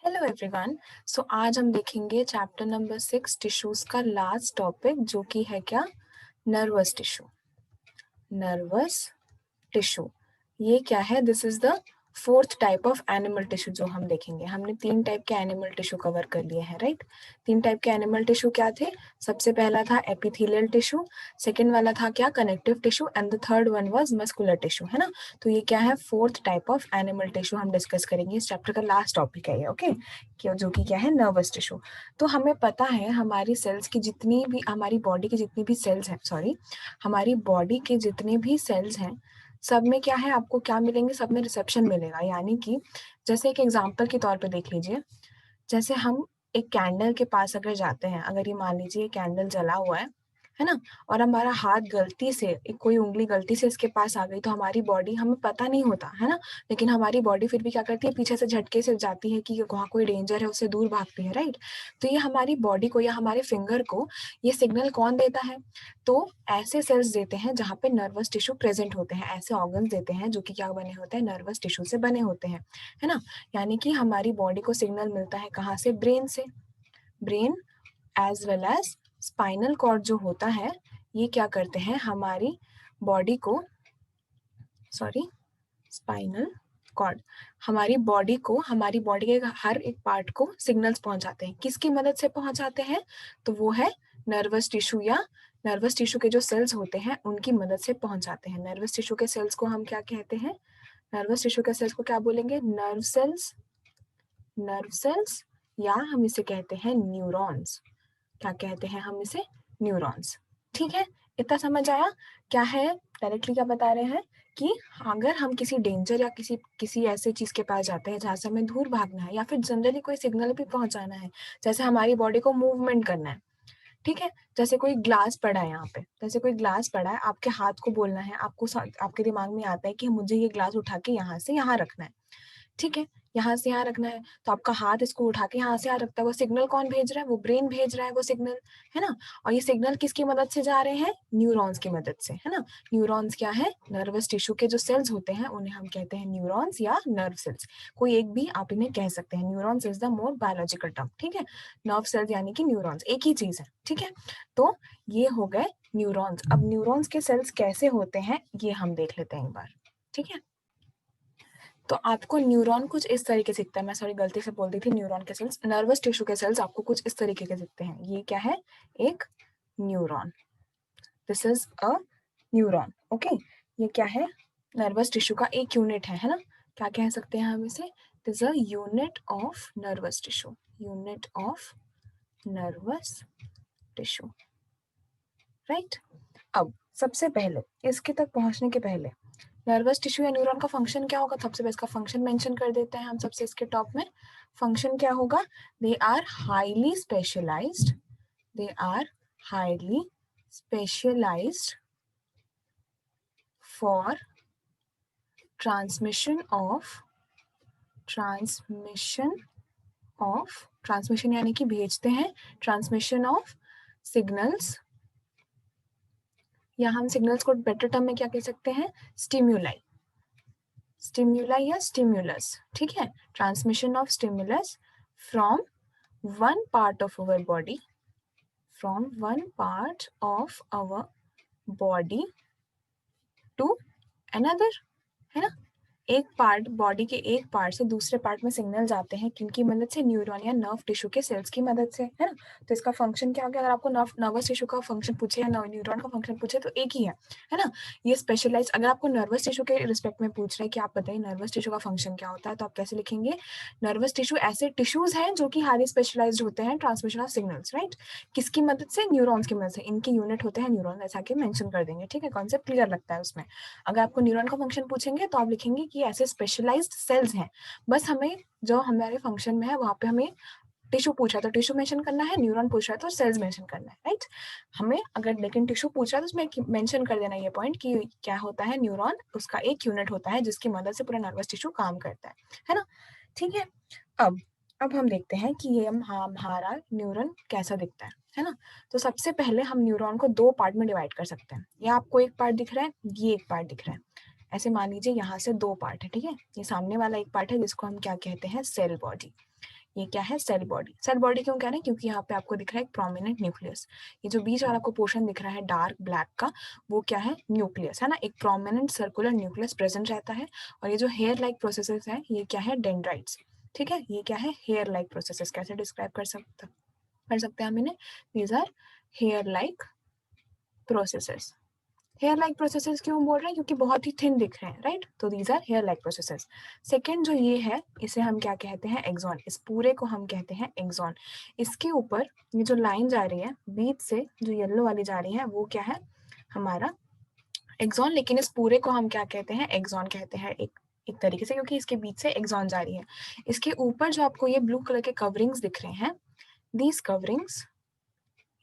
Hello everyone. सो आज हम देखेंगे चैप्टर नंबर 6 टिश्यूज का लास्ट टॉपिक जो कि है क्या, नर्वस टिश्यू। नर्वस टिश्यू ये क्या है? This is the fourth type of animal tissue जो हम देखेंगे। हमने 3 टाइप के एनिमल टिश्यू कवर कर लिए हैं, राइट। 3 टाइप के एनिमल टिश्यू क्या थे? सबसे पहला था एपिथेलियल टिश्यू, सेकंड वाला था क्या, connective tissue, and the third one was muscular tissue, है ना। तो ये क्या है, fourth type of animal tissue हम डिस्कस करेंगे। इस चैप्टर का लास्ट टॉपिक है ये, ओके। जो कि क्या है, नर्वस टिश्यू। तो हमें पता है हमारी सेल्स की जितनी भी, हमारी बॉडी की जितनी भी सेल्स हैं, सॉरी, हमारी बॉडी के जितने भी सेल्स हैं, सब में क्या है, आपको क्या मिलेंगे, सब में रिसेप्शन मिलेगा। यानी कि जैसे एक एग्जांपल के तौर पे देख लीजिए, जैसे हम एक कैंडल के पास अगर जाते हैं, अगर ये मान लीजिए कैंडल जला हुआ है ना, और हमारा हाथ गलती से, एक कोई उंगली गलती से इसके पास आ गई, तो हमारी बॉडी, हमें पता नहीं होता है ना, लेकिन हमारी बॉडी फिर भी क्या करती है, पीछे से झटके से जाती है कि वहाँ कोई डेंजर है, उससे दूर भागती है, राइट। तो ये हमारी बॉडी को या हमारे फिंगर को ये सिग्नल कौन देता है? तो ऐसे सेल्स देते हैं जहाँ पे नर्वस टिश्यू प्रेजेंट होते हैं, ऐसे ऑर्गन्स देते हैं जो कि क्या बने होते हैं, नर्वस टिश्यू से बने होते हैं, है ना। यानी कि हमारी बॉडी को सिग्नल मिलता है कहाँ से? ब्रेन से। Brain as well as spinal cord जो होता है, ये क्या करते हैं, हमारी बॉडी को, सॉरी, स्पाइनल कॉर्ड हमारी बॉडी को, हमारी बॉडी के हर एक पार्ट को सिग्नल्स पहुंचाते हैं। किसकी मदद से पहुंचाते हैं? तो वो है नर्वस टिश्यू, या नर्वस टिश्यू के जो सेल्स होते हैं उनकी मदद से पहुंचाते हैं। नर्वस टिश्यू के सेल्स को हम क्या कहते हैं? नर्वस टिश्यू के सेल्स को क्या बोलेंगे? Nerve cells. नर्व सेल्स, या हम इसे कहते हैं न्यूरॉन्स। क्या कहते हैं हम इसे? न्यूरॉन्स। ठीक है, इतना समझ आया? क्या है, डायरेक्टली क्या बता रहे हैं कि अगर हम किसी डेंजर या किसी किसी ऐसे चीज के पास जाते हैं जहां से हमें दूर भागना है, या फिर जनरली कोई सिग्नल भी पहुंचाना है, जैसे हमारी बॉडी को मूवमेंट करना है, ठीक है। जैसे कोई ग्लास पड़ा है यहाँ पे, जैसे कोई ग्लास पड़ा है, आपके हाथ को बोलना है, आपके दिमाग में आता है कि मुझे ये ग्लास उठा के यहाँ से यहाँ रखना है, ठीक है, यहाँ से यहाँ रखना है, तो आपका हाथ इसको उठा के यहाँ से यहाँ रखता है। वो सिग्नल कौन भेज रहा है? वो ब्रेन भेज रहा है वो सिग्नल, है ना। और ये सिग्नल किसकी मदद से जा रहे हैं? न्यूरॉन्स की मदद से, है ना। न्यूरॉन्स क्या है? नर्वस टिश्यू के जो सेल्स होते हैं उन्हें हम कहते हैं न्यूरॉन्स या नर्व सेल्स। कोई एक भी आप इन्हें कह सकते हैं। Neurons is the more biological term, ठीक है। नर्व सेल्स यानी कि न्यूरॉन्स एक ही चीज है, ठीक है। तो ये हो गए न्यूरॉन्स। अब न्यूरॉन्स के सेल्स कैसे होते हैं ये हम देख लेते हैं एक बार, ठीक है। तो आपको न्यूरॉन कुछ इस तरीके से दिखता है, मैं सॉरी गलती से बोल दी थी, न्यूरॉन के सेल्स, नर्वस टिश्यू के सेल्स आपको कुछ इस तरीके के दिखते हैं। ये क्या है? एक neuron. This is a neuron, okay. ये क्या है? नर्वस टिश्यू का एक यूनिट है ना। क्या कह सकते हैं हम इसे? This a unit of nervous tissue, unit of nervous tissue, right. अब सबसे पहले इसके तक पहुंचने के पहले नर्वस टिश्यू या न्यूरॉन का फंक्शन क्या होगा? सबसे पहले इसका फंक्शन मेंशन कर देते हैं हम सबसे इसके टॉप में। फंक्शन क्या होगा? They are highly specialised, they are highly specialised for transmission of, transmission of, transmission यानी कि भेजते हैं, ट्रांसमिशन ऑफ सिग्नल्स, या हम सिग्नल्स को बेटर टर्म में क्या कह सकते हैं? स्टिम्युलाई, स्टिम्युलाई या स्टिम्युलस, ठीक है। Transmission of stimulus from one part of our body, from one part of our body to another, है ना। एक पार्ट, बॉडी के एक पार्ट से दूसरे पार्ट में सिग्नल जाते हैं, किनकी मदद से? न्यूरॉन या नर्व टिश्यू के सेल्स की मदद से, है ना। तो इसका फंक्शन क्या हो गया? अगर आपको नर्वस टिश्यू का फंक्शन पूछे या न्यूरॉन का फंक्शन पूछे तो एक ही है ना। ये स्पेशलाइज, अगर आपको नर्वस टिश्यू के रिस्पेक्ट में पूछ रहे हैं कि आप बताइए नर्वस टिश्यू का फंक्शन क्या होता है, तो आप कैसे लिखेंगे? नर्वस टिश्यू ऐसे टिश्यूज हैं जो कि हाईली स्पेशलाइज्ड होते हैं ट्रांसमिशन ऑफ सिग्नल्स, राइट। किसकी मदद से? न्यूरॉन्स की मदद से। इनके यूनिट होते हैं न्यूरॉन, ऐसा के मेंशन कर देंगे, ठीक है। कॉन्सेप्ट क्लियर लगता है उसमें। अगर आपको न्यूरॉन का फंक्शन पूछेंगे तो आप लिखेंगे कि ऐसे स्पेशलाइज्ड सेल्स हैं। बस हमें जो हमारे फंक्शन में है वहां पे हमें टिश्यू पूछा तो टिश्यू मेंशन करना है, न्यूरॉन पूछ रहा है तो सेल्स मेंशन करना है, राइट। हमें अगर लेकिन टिश्यू पूछ रहा है तो उसमें मेंशन कर देना ये पॉइंट कि क्या होता है, न्यूरॉन उसका एक यूनिट होता है जिसकी मदद से पूरा नर्वस टिश्यू काम करता है ना, ठीक है। अब अब हम देखते हैं कि ये हमारा न्यूरॉन कैसा दिखता है ना। तो सबसे पहले हम न्यूरॉन को दो पार्ट में डिवाइड कर सकते हैं। ये आपको एक पार्ट दिख रहा है, ये एक पार्ट दिख रहा है। ऐसे मान लीजिए यहाँ से दो पार्ट है, ठीक है। ये सामने वाला एक पार्ट है जिसको हम क्या कहते हैं? Cell body. ये क्या है? Cell body. सेल बॉडी क्यों कह रहे हैं? क्योंकि यहाँ पे आपको दिख रहा है एक प्रोमिनेंट न्यूक्लियस। ये जो बीच वाला आपको पोर्शन दिख रहा है डार्क ब्लैक का, वो क्या है? न्यूक्लियस है ना, एक प्रोमिनेंट सर्कुलर न्यूक्लियस प्रेजेंट रहता है। और ये जो हेयर लाइक प्रोसेसेस है, ये क्या है? डेंड्राइट्स। ठीक है, ये क्या है? Hair like processes. कैसे डिस्क्राइब कर सकते हैं हम इन्हें? These are hair like processes. Hair like processes क्यों बोल रहे हैं? क्योंकि बहुत ही थिन दिख रहे हैं, राइट? तो these are hair like processes. Second जो ये है, इसे हम क्या कहते हैं? एक्सॉन। इस पूरे को हम कहते हैं एक्सॉन। इसके ऊपर ये जो लाइन जा रही है बीच से, जो येलो वाली जा रही है, वो क्या है? हमारा एक्सॉन। लेकिन इस पूरे को हम क्या कहते हैं? एक्सॉन कहते हैं एक तरीके से, क्योंकि इसके बीच से एक्सॉन जा रही है। इसके ऊपर जो आपको ये ब्लू कलर के कवरिंग्स दिख रहे हैं, दीज कवरिंग्स,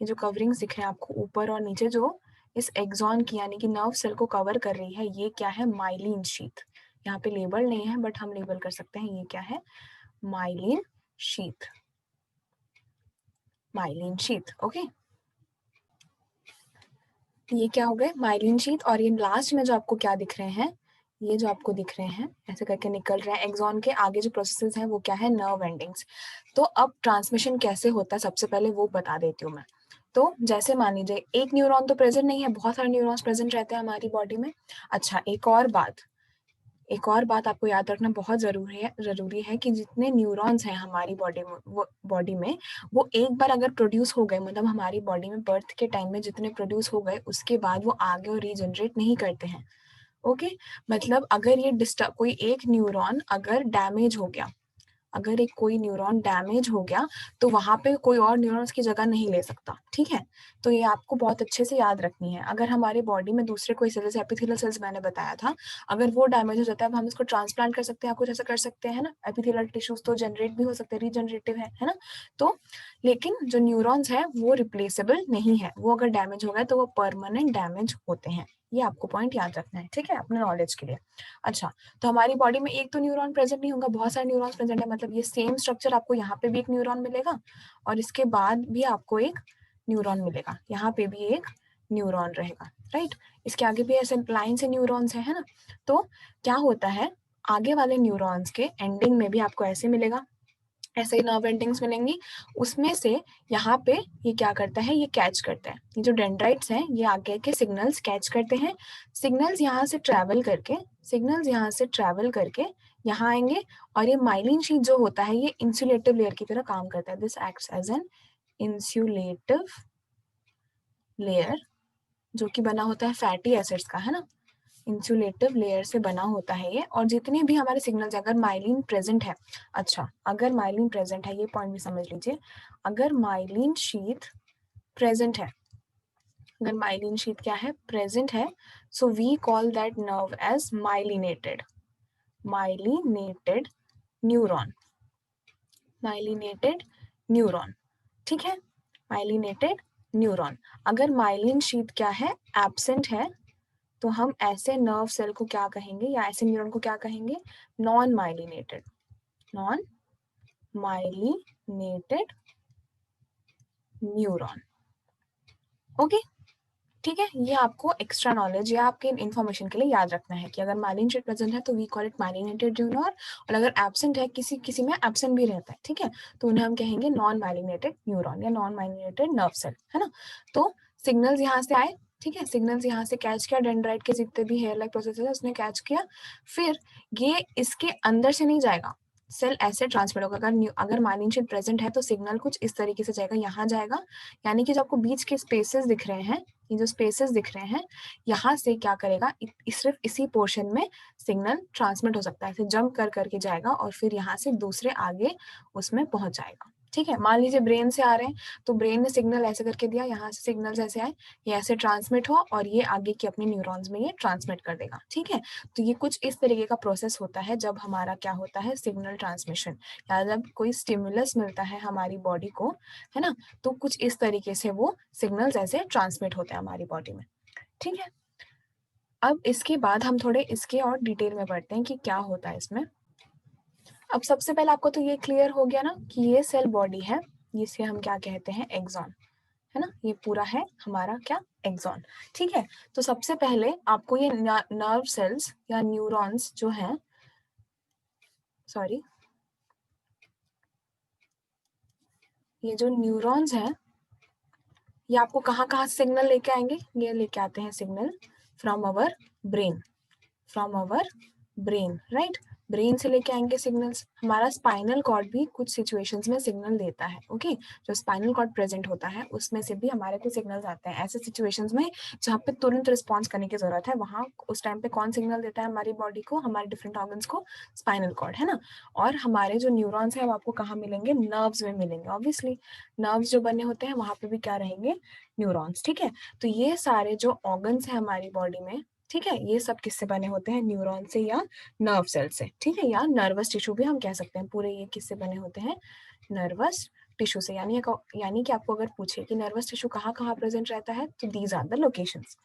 ये जो कवरिंग्स दिख रहे हैं आपको ऊपर और नीचे, जो इस एक्सॉन की यानी कि नर्व सेल को कवर कर रही है, ये क्या है? Myelin sheath. यहाँ पे लेबल नहीं है बट हम लेबल कर सकते हैं, ये क्या है? Myelin sheath. Myelin sheath, okay. ये क्या हो गए? Myelin sheath. और ये लास्ट में जो आपको क्या दिख रहे हैं, ये जो आपको दिख रहे हैं ऐसे करके निकल रहे हैं, एक्सॉन के आगे जो प्रोसेसेस हैं वो क्या है? Nerve endings. तो अब ट्रांसमिशन कैसे होता है सबसे पहले वो बता देती हूँ मैं। तो जैसे मान लीजिए एक न्यूरॉन तो प्रेजेंट नहीं है, बहुत सारे न्यूरॉन्स प्रेजेंट रहते हैं हमारी बॉडी में। अच्छा, एक और बात आपको याद रखना बहुत जरूरी है कि जितने न्यूरॉन्स हैं हमारी बॉडी में वो एक बार अगर प्रोड्यूस हो गए, मतलब हमारी बॉडी में बर्थ के टाइम में जितने प्रोड्यूस हो गए, उसके बाद वो आगे और रीजनरेट नहीं करते हैं। ओके, मतलब अगर ये डिस्टर्ब, कोई एक न्यूरॉन अगर डैमेज हो गया, अगर एक कोई न्यूरॉन डैमेज हो गया, तो वहां पे कोई और न्यूरॉन उसकी जगह नहीं ले सकता। ठीक है, तो ये आपको बहुत अच्छे से याद रखनी है। अगर हमारे बॉडी में दूसरे कोई सेल्स, एपिथेलियल सेल्स मैंने बताया था, अगर वो डैमेज हो जाता है, अब हम इसको ट्रांसप्लांट कर सकते हैं, कुछ ऐसा कर सकते हैं ना। एपिथेलियल टिश्यूज तो जनरेट भी हो सकते हैं, रीजनरेटिव है ना। तो लेकिन जो न्यूरॉन्स है वो रिप्लेसेबल नहीं है, वो अगर डैमेज हो गया तो वो परमानेंट डैमेज होते हैं। ये आपको पॉइंट याद रखना है, ठीक है, अपने नॉलेज के लिए। अच्छा, तो हमारी बॉडी में एक तो न्यूरॉन प्रेजेंट नहीं होगा, बहुत सारे न्यूरॉन्स प्रेजेंट है, मतलब ये सेम स्ट्रक्चर आपको यहाँ पे भी एक न्यूरॉन मिलेगा और इसके बाद भी आपको एक न्यूरॉन मिलेगा, यहाँ पे भी एक न्यूरॉन रहेगा, राइट। इसके आगे भी ऐसे लाइन से न्यूरॉन्स है ना। तो क्या होता है, आगे वाले न्यूरॉन्स के एंडिंग में भी आपको ऐसे मिलेगा, ऐसे ही नर्व एंडिंग्स मिलेंगी। उसमें से यहाँ पे ये क्या करता है, ये कैच करता है, ये जो डेंड्राइट्स हैं ये आगे के सिग्नल्स कैच करते हैं। सिग्नल्स यहाँ से ट्रैवल करके यहाँ आएंगे। और ये माइलिन शीट जो होता है ये इंसुलेटिव लेयर की तरह काम करता है। This acts as an insulative layer, जो कि बना होता है फैटी एसिड्स का, है ना। इंसुलेटिव लेयर से बना होता है ये। और जितने भी हमारे सिग्नल्स, अगर माइलिन प्रेजेंट है, अच्छा अगर माइलिन प्रेजेंट है, ये पॉइंट भी समझ लीजिए, अगर माइलिन शीथ प्रेजेंट है, अगर माइलिन शीथ क्या है? प्रेजेंट है, so we call that nerve as myelinated neuron. Myelinated neuron, ठीक है, माइलिनेटेड न्यूरॉन। अगर माइलिन शीथ क्या है? एब्सेंट है, तो हम ऐसे नर्व सेल को क्या कहेंगे, या ऐसे न्यूरॉन को क्या कहेंगे? Non myelinated neuron. ओके, ठीक है, ये आपको एक्स्ट्रा नॉलेज या आपके इन्फॉर्मेशन के लिए याद रखना है कि अगर माइलिन शीट प्रेजेंट है तो we call it myelinated neuron, और अगर एब्सेंट है, किसी किसी में एब्सेंट भी रहता है, ठीक है, तो उन्हें हम कहेंगे नॉन माइलिनेटेड न्यूरॉन या नॉन माइलिनेटेड नर्व सेल, है ना। तो सिग्नल्स यहाँ से आए, ठीक है, सिग्नल्स यहाँ से कैच किया, डेंड्राइट के जितने भी हेयर लाइक प्रोसेस है उसने कैच किया, फिर ये इसके अंदर से नहीं जाएगा, सेल ऐसे ट्रांसमिट होगा। अगर माइलिन शीट प्रेजेंट है तो सिग्नल कुछ इस तरीके से जाएगा, यहाँ जाएगा, यानी कि जो आपको बीच के स्पेसेस दिख रहे हैं, ये जो स्पेसेस दिख रहे हैं, यहाँ से क्या करेगा, सिर्फ इसी पोर्शन में सिग्नल ट्रांसमिट हो सकता है, फिर जंप कर करके जाएगा और फिर यहाँ से दूसरे आगे उसमें पहुंच जाएगा। ठीक है, मान लीजिए ब्रेन से आ रहे हैं, तो ब्रेन ने सिग्नल ऐसे करके दिया, यहाँ से सिग्नल्स ऐसे आए, ये ऐसे ट्रांसमिट हो और ये आगे की अपने न्यूरॉन्स में ये ट्रांसमिट कर देगा। ठीक है, तो ये कुछ इस तरीके का प्रोसेस होता है जब हमारा क्या होता है, सिग्नल ट्रांसमिशन, या जब कोई स्टिमुलस मिलता है हमारी बॉडी को, है ना, तो कुछ इस तरीके से वो सिग्नल्स ऐसे ट्रांसमिट होते हैं हमारी बॉडी में। ठीक है, अब इसके बाद हम थोड़े इसके और डिटेल में पढ़ते हैं कि क्या होता है इसमें। अब सबसे पहले आपको तो ये क्लियर हो गया ना कि ये सेल बॉडी है, इसे हम क्या कहते हैं, एक्सॉन, है ना, ये पूरा है हमारा क्या, एक्सॉन। ठीक है, तो सबसे पहले आपको ये नर्व सेल्स या न्यूरॉन्स जो हैं, सॉरी, ये जो न्यूरॉन्स हैं ये आपको कहाँ कहाँ सिग्नल लेके आएंगे? ये लेके आते हैं signal from our brain, from our brain, right? Brain से लेके आएंगे सिग्नल्स। हमारा स्पाइनल कॉर्ड भी कुछ सिचुएशंस में सिग्नल देता है, ओके? जो स्पाइनल कॉर्ड प्रेजेंट होता है उसमें से भी हमारे को सिग्नल्स आते हैं ऐसे सिचुएशंस में जहाँ पे तुरंत रिस्पॉन्स करने की जरूरत है। वहाँ उस टाइम पे कौन सिग्नल देता है हमारी बॉडी को, हमारे डिफरेंट ऑर्गन्स को? स्पाइनल कॉर्ड, है ना? और हमारे जो न्यूरॉन्स है वो आपको कहाँ मिलेंगे? नर्व्स में मिलेंगे। ऑब्वियसली नर्व्स जो बने होते हैं वहां पे भी क्या रहेंगे? न्यूरॉन्स, ठीक है? तो ये सारे जो ऑर्गन्स है हमारी बॉडी में, ठीक है, ये सब किससे बने होते हैं? न्यूरॉन से या नर्व सेल से, ठीक है? या नर्वस टिश्यू भी हम कह सकते हैं। पूरे ये किससे बने होते हैं? नर्वस टिश्यू से। यानी कि आपको अगर पूछे कि नर्वस टिश्यू कहाँ कहाँ प्रेजेंट रहता है, तो these are the locations,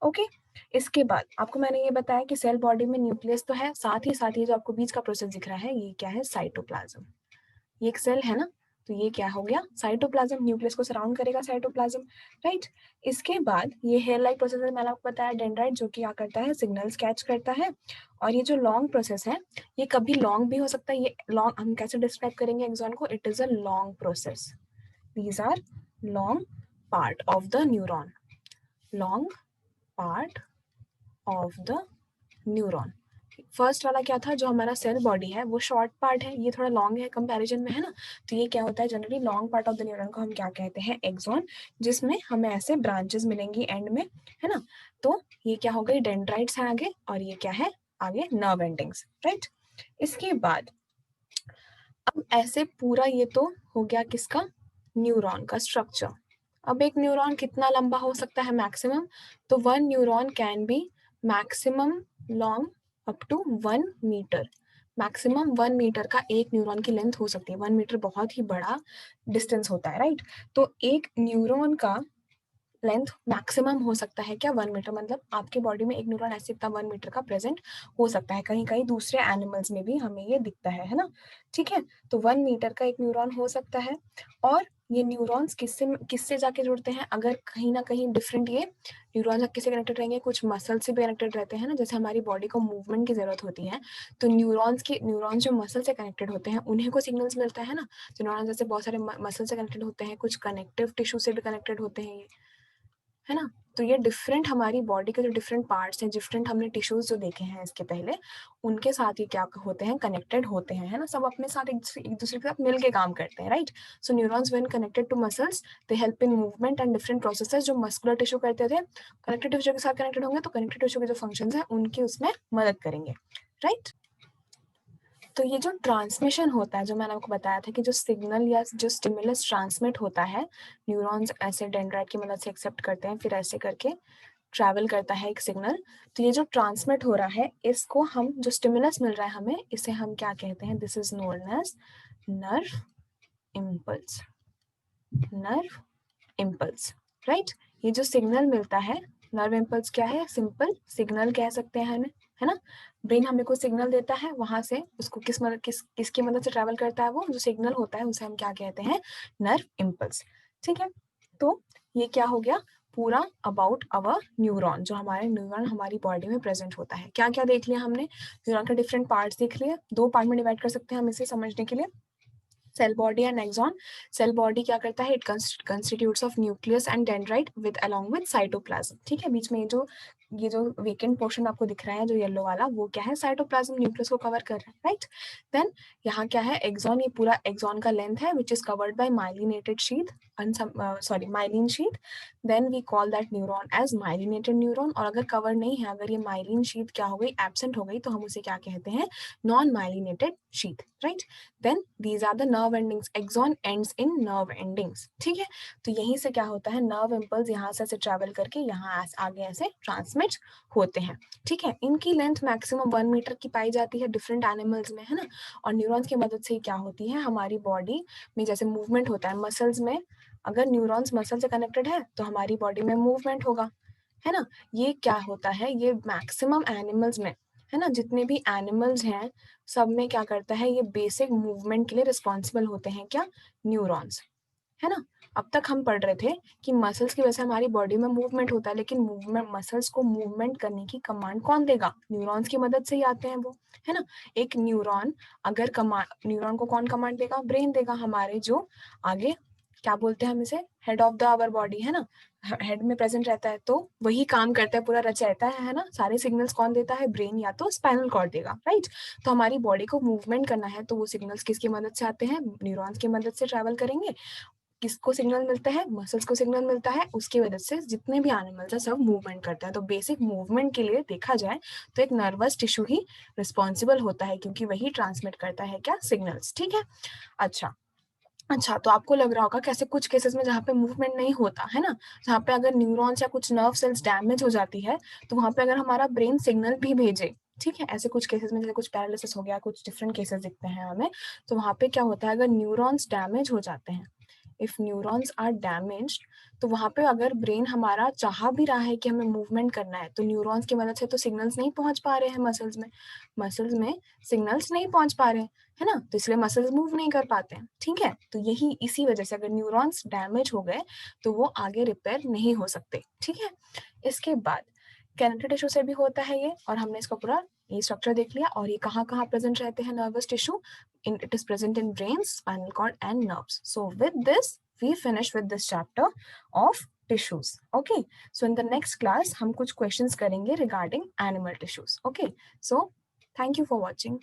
okay? इसके बाद आपको मैंने ये बताया कि सेल बॉडी में न्यूक्लियस तो है, साथ ही जो आपको बीच का प्रोसेस दिख रहा है ये क्या है? साइटोप्लाज्म। ये एक सेल है ना, तो ये क्या हो गया? साइटोप्लाज्म। न्यूक्लियस को सराउंड करेगा साइटोप्लाज्म, राइट? इसके बाद ये हेयर लाइक प्रोसेस है, मैंने आपको बताया डेंड्राइट, जो कि क्या करता है? सिग्नल्स कैच करता है। और ये जो लॉन्ग प्रोसेस है ये कभी लॉन्ग भी हो सकता है। ये लॉन्ग हम कैसे डिस्क्राइब करेंगे एक्सॉन को? It is a long process. These are long part of the neuron, long part of the neuron. First वाला क्या था? जो हमारा सेल बॉडी है वो शॉर्ट पार्ट है, ये थोड़ा लॉन्ग है कंपैरिजन में, है ना? तो ये क्या होता है? Generally long part of the neuron को हम क्या कहते हैं? एक्सॉन, जिसमें हमें ऐसे ब्रांचेस मिलेंगी एंड में, है ना? तो ये क्या हो गई? डेंड्राइट्स है आगे, और ये क्या है आगे? Nerve endings, right? इसके बाद अब ऐसे पूरा ये तो हो गया किसका? न्यूरॉन का स्ट्रक्चर। अब एक न्यूरॉन कितना लंबा हो सकता है मैक्सिमम? तो 1 neuron can be maximum long up to 1 metre. Maximum 1 metre का एक न्यूरॉन की लेंथ हो सकती है। 1 मीटर बहुत ही बड़ा डिस्टेंस होता है, राइट? तो एक न्यूरॉन का लेंथ मैक्सिमम हो सकता है क्या? 1 मीटर। मतलब आपके बॉडी में एक न्यूरॉन ऐसे इतना 1 मीटर का प्रेजेंट हो सकता है। कहीं कहीं दूसरे एनिमल्स में भी हमें ये दिखता है ना? ठीक है, तो 1 मीटर का एक न्यूरॉन हो सकता है। और ये न्यूरॉन्स किससे किससे जाके जुड़ते हैं? अगर कहीं ना कहीं डिफरेंट ये न्यूरॉन्स किससे कनेक्टेड रहेंगे? कुछ मसल से भी कनेक्टेड रहते हैं ना, जैसे हमारी बॉडी को मूवमेंट की जरूरत होती है, तो न्यूरॉन्स जो मसल से कनेक्टेड होते हैं उन्हें को सिग्नल्स मिलता है ना। तो न्यूरॉन्स जैसे बहुत सारे मसल से कनेक्टेड होते हैं, कुछ कनेक्टिव टिश्यू से भी कनेक्टेड होते हैं ये, है ना? तो ये डिफरेंट हमारी बॉडी के जो डिफरेंट पार्ट्स हैं, डिफरेंट हमने टिश्यूज जो देखे हैं इसके पहले, उनके साथ ये क्या होते हैं? कनेक्टेड होते हैं, है ना? सब अपने साथ एक दूसरे के साथ मिलके काम करते हैं, right? So neurons when connected to muscles they help in movement and different processes. जो मस्कुलर टिश्यू करते थे, कनेक्टेड टिश्यू के साथ कनेक्टेड होंगे तो कनेक्टेड टिश्यू के जो फंक्शंस हैं उनकी उसमें मदद करेंगे, राइट? तो ये जो ट्रांसमिशन होता है, जो मैंने आपको बताया था कि जो सिग्नल या जो स्टिमुलस ट्रांसमिट होता है, न्यूरॉन्स ऐसे डेंड्राइट की मदद से एक्सेप्ट करते हैं, फिर ऐसे करके ट्रैवल करता है एक सिग्नल। तो ये जो ट्रांसमिट हो रहा है, इसको हम जो स्टिमुलस मिल रहा है हमें, इसे हम क्या कहते हैं? This is known as nerve impulse, nerve impulse, right? ये जो सिग्नल मिलता है, नर्व इम्पल्स क्या है? सिंपल सिग्नल कह सकते हैं हमें, है ना? ब्रेन हमें को सिग्नल देता है, वहां से उसको किसकी मदद से ट्रैवल करता है? वो जो सिग्नल होता है उसे हम क्या कहते हैं? नर्व इम्पल्स, ठीक है? तो ये क्या हो गया? पूरा अबाउट अवर न्यूरॉन। जो हमारे न्यूरॉन हमारी बॉडी में प्रेजेंट होता है, क्या क्या देख लिया हमने? न्यूरॉन के डिफरेंट पार्ट्स देख लिए। 2 पार्ट में डिवाइड कर सकते हैं हम इसे समझने के लिए, cell body and axon. Cell body क्या करता है? It constitutes of nucleus and dendrite with along with cytoplasm, ठीक है? बीच में ये जो वेकेंट पोर्शन आपको दिख रहा है जो येलो वाला, वो क्या है? साइटोप्लाज्म न्यूक्लियस को कवर कर रहा है, राइट? देन यहाँ क्या है? एक्सॉन। ये पूरा एक्सॉन का लेंथ है which is covered by myelinated sheath, myelin sheath. Then we call that neuron as myelinated neuron. और अगर कवर नहीं है, अगर ये माइलिन शीथ क्या हो गई? एब्सेंट हो गई, तो हम उसे क्या कहते हैं? Non myelinated sheath, right? Then these are the nerve endings. Axon ends in nerve endings, ठीक है? तो यहीं से क्या होता है? नर्व इम्पल्स यहाँ से ट्रेवल करके यहाँ आगे ऐसे ट्रांसमिट होते हैं, ठीक है? इनकी लेंथ मैक्सिमम 1 मीटर की पाई जाती है डिफरेंट एनिमल्स में, है ना? और न्यूरॉन्स की मदद से क्या होती है? हमारी बॉडी में जैसे मूवमेंट होता है मसल्स में, अगर न्यूरॉन्स मसल से कनेक्टेड है तो हमारी बॉडी में मूवमेंट होगा, है ना? ये क्या होता है? ये मैक्सिमम एनिमल्स में, है ना? जितने भी एनिमल्स हैं सब में क्या करता है? ये बेसिक मूवमेंट के लिए रिस्पॉन्सिबल होते हैं क्या? न्यूरॉन्स, है ना? अब तक हम पढ़ रहे थे कि मसल्स की वजह से हमारी बॉडी में मूवमेंट होता है, लेकिन मूवमेंट मसल्स को मूवमेंट करने की कमांड कौन देगा? न्यूरॉन्स की मदद से ही आते हैं वो, है ना? एक न्यूरॉन अगर न्यूरॉन को कौन कमांड देगा? ब्रेन देगा। हमारे जो आगे क्या बोलते हैं हम इसे, head of the our body, है ना, हेड में प्रेजेंट रहता है तो वही काम करता है, पूरा रचयिता है ना, सारे सिग्नल्स कौन देता है, ब्रेन या तो स्पाइनल कॉर्ड देगा, राइट। तो हमारी बॉडी को मूवमेंट करना है तो वो सिग्नल्स किसकी मदद से आते हैं, न्यूरॉन्स की मदद से ट्रैवल करेंगे। किसको सिग्नल मिलता है, मसल्स को सिग्नल मिलता है, उसकी वजह से जितने भी एनिमल्स है सब मूवमेंट करते हैं। तो बेसिक मूवमेंट के लिए देखा जाए तो एक नर्वस टिश्यू ही रिस्पॉन्सिबल होता है, क्योंकि वही ट्रांसमिट करता है क्या, सिग्नल्स, ठीक है। अच्छा, तो आपको लग रहा होगा कैसे कुछ केसेस में जहाँ पे मूवमेंट नहीं होता है ना, जहाँ पे अगर न्यूरॉन्स या कुछ नर्व सेल्स डैमेज हो जाती है, तो वहाँ पे अगर हमारा ब्रेन सिग्नल भी भेजे, ठीक है, ऐसे कुछ केसेस में जैसे कुछ पैरालिसिस हो गया, कुछ डिफरेंट केसेस दिखते हैं हमें, तो वहाँ पे क्या होता है, अगर न्यूरॉन्स डैमेज हो जाते हैं, इफ न्यूरॉन्स आर डैमेज्ड, तो वहाँ पे अगर ब्रेन हमारा चाह भी रहा है कि हमें मूवमेंट करना है, तो न्यूरॉन्स की मदद से तो सिग्नल्स नहीं पहुंच पा रहे हैं मसल्स में सिग्नल्स नहीं पहुंच पा रहे हैं, है ना, तो इसलिए मसल्स मूव नहीं कर पाते हैं, ठीक है। तो यही इसी वजह से अगर न्यूरॉन्स डैमेज हो गए तो वो आगे रिपेयर नहीं हो सकते, ठीक है। इसके बाद कैनेटर टिश्यू से भी होता है ये, और हमने इसका पूरा ये स्ट्रक्चर देख लिया। और ये कहाँ कहाँ प्रेजेंट रहते हैं nervous tissue, it is present in brain, spinal cord and nerves. So with this we finish with this chapter of tissues. Okay, so in the next class हम कुछ questions करेंगे regarding animal tissues. Okay, so thank you for watching.